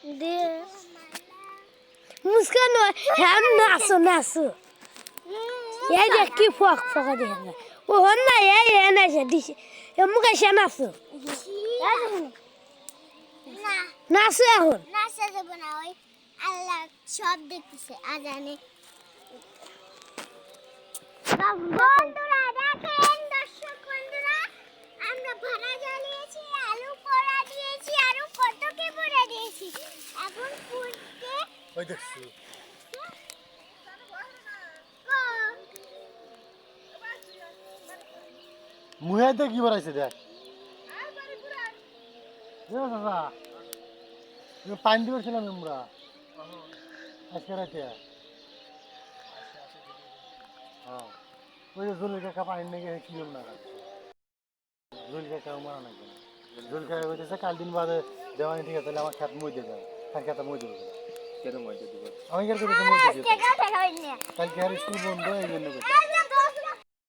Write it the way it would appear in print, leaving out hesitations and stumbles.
দে মুস্কান হ্যাঁ নাচো নাচো এই দেখ কি ফক ফকা দেখ ও হন না এই এনেছে দিছে মুখে সে নাচো না নাচো এখন নাচা যাবে না ওই আল্লাহ সব দেখতেছে আজানে বন্ধুরা দেখেন দর্শক বন্ধুরা আমরা ভাড়া জ্বালিয়েছি আলু পোড়া দিয়েছি আরো কত কি পোড়া দিয়েছি এখন ফুটতে ওই দেখছি মুহেতে কি বাড়াইছে দেখ পানি দিয়েছিলাম আমরা আজকে রাতে হ্যাঁ ওই যে জলের কাকা পানি নিয়ে কিলো না জল কাকা মারা নাকি জল কাকা হইতেছে কাল দিন বাদে দেওয়ানি ঠিক আছে তাহলে আমার খেত মই দিয়ে দেয় তার খেতে মই দেবো কেন মই দিয়ে দেবো আমি কেন মই দিয়ে দেবো কালকে আর স্কুল বন্ধ এই জন্য